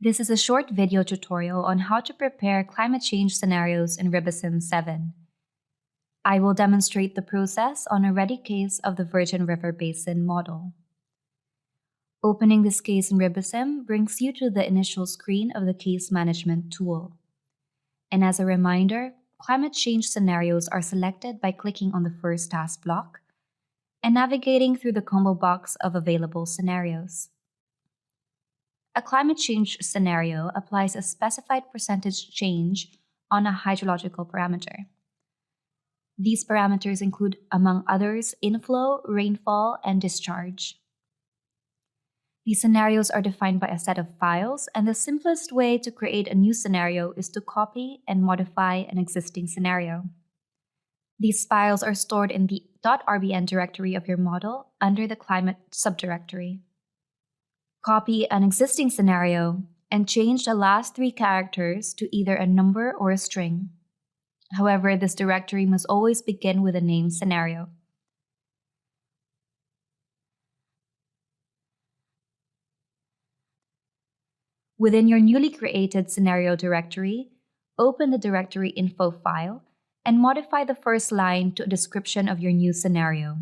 This is a short video tutorial on how to prepare climate change scenarios in Ribosim 7. I will demonstrate the process on a ready case of the Virgin River Basin model. Opening this case in Ribosim brings you to the initial screen of the case management tool. And as a reminder, climate change scenarios are selected by clicking on the first task block and navigating through the combo box of available scenarios. A climate change scenario applies a specified percentage change on a hydrological parameter. These parameters include, among others, inflow, rainfall, and discharge. These scenarios are defined by a set of files, and the simplest way to create a new scenario is to copy and modify an existing scenario. These files are stored in the .rbn directory of your model under the climate subdirectory. Copy an existing scenario and change the last 3 characters to either a number or a string. However, this directory must always begin with a named scenario. Within your newly created scenario directory, open the directory info file and modify the first line to a description of your new scenario.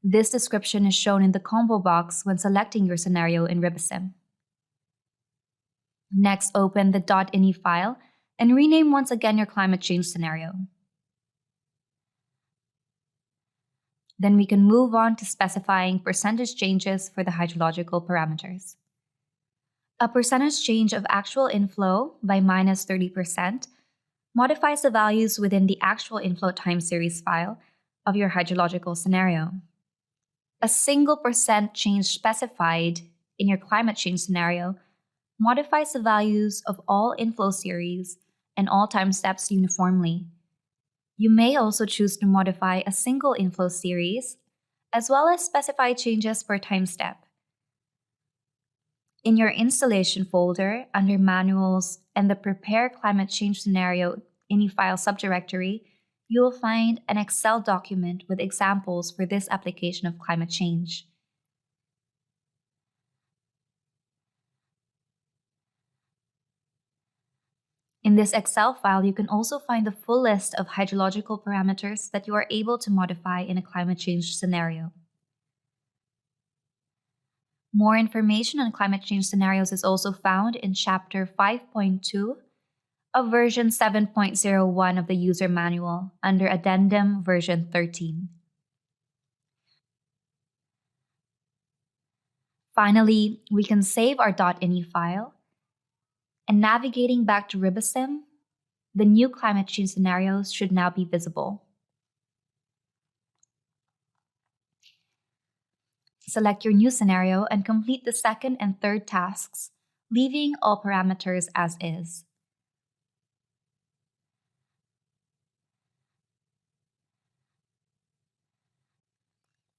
This description is shown in the combo box when selecting your scenario in Ribosim. Next, open the .ini file and rename once again your climate change scenario. Then we can move on to specifying percentage changes for the hydrological parameters. A percentage change of actual inflow by minus 30% modifies the values within the actual inflow time series file of your hydrological scenario. A single percent change specified in your climate change scenario modifies the values of all inflow series and all time steps uniformly. You may also choose to modify a single inflow series, as well as specify changes per time step. In your installation folder, under Manuals and the Prepare Climate Change Scenario ini file subdirectory, you will find an Excel document with examples for this application of climate change. In this Excel file, you can also find the full list of hydrological parameters that you are able to modify in a climate change scenario. More information on climate change scenarios is also found in Chapter 5.2 of version 7.01 of the user manual under Addendum version 13. Finally, we can save our .ini file, and navigating back to Ribosim, the new climate change scenarios should now be visible. Select your new scenario and complete the second and third tasks, leaving all parameters as is.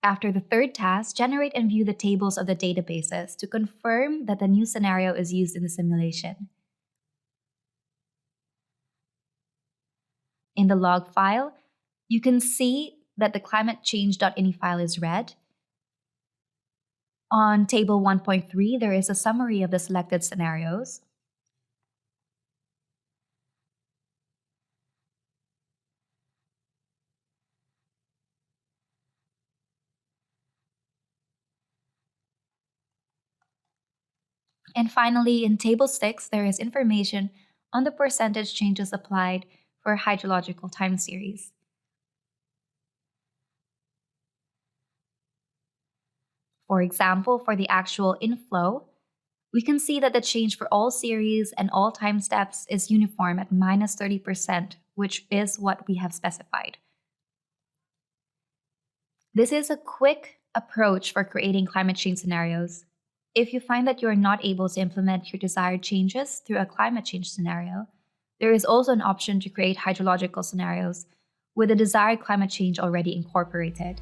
After the third task, generate and view the tables of the databases to confirm that the new scenario is used in the simulation. In the log file, you can see that the climate change.ini file is read. On table 1.3, there is a summary of the selected scenarios. And finally, in Table 6, there is information on the percentage changes applied for hydrological time series. For example, for the actual inflow, we can see that the change for all series and all time steps is uniform at minus 30%, which is what we have specified. This is a quick approach for creating climate change scenarios. If you find that you are not able to implement your desired changes through a climate change scenario, there is also an option to create hydrological scenarios with the desired climate change already incorporated.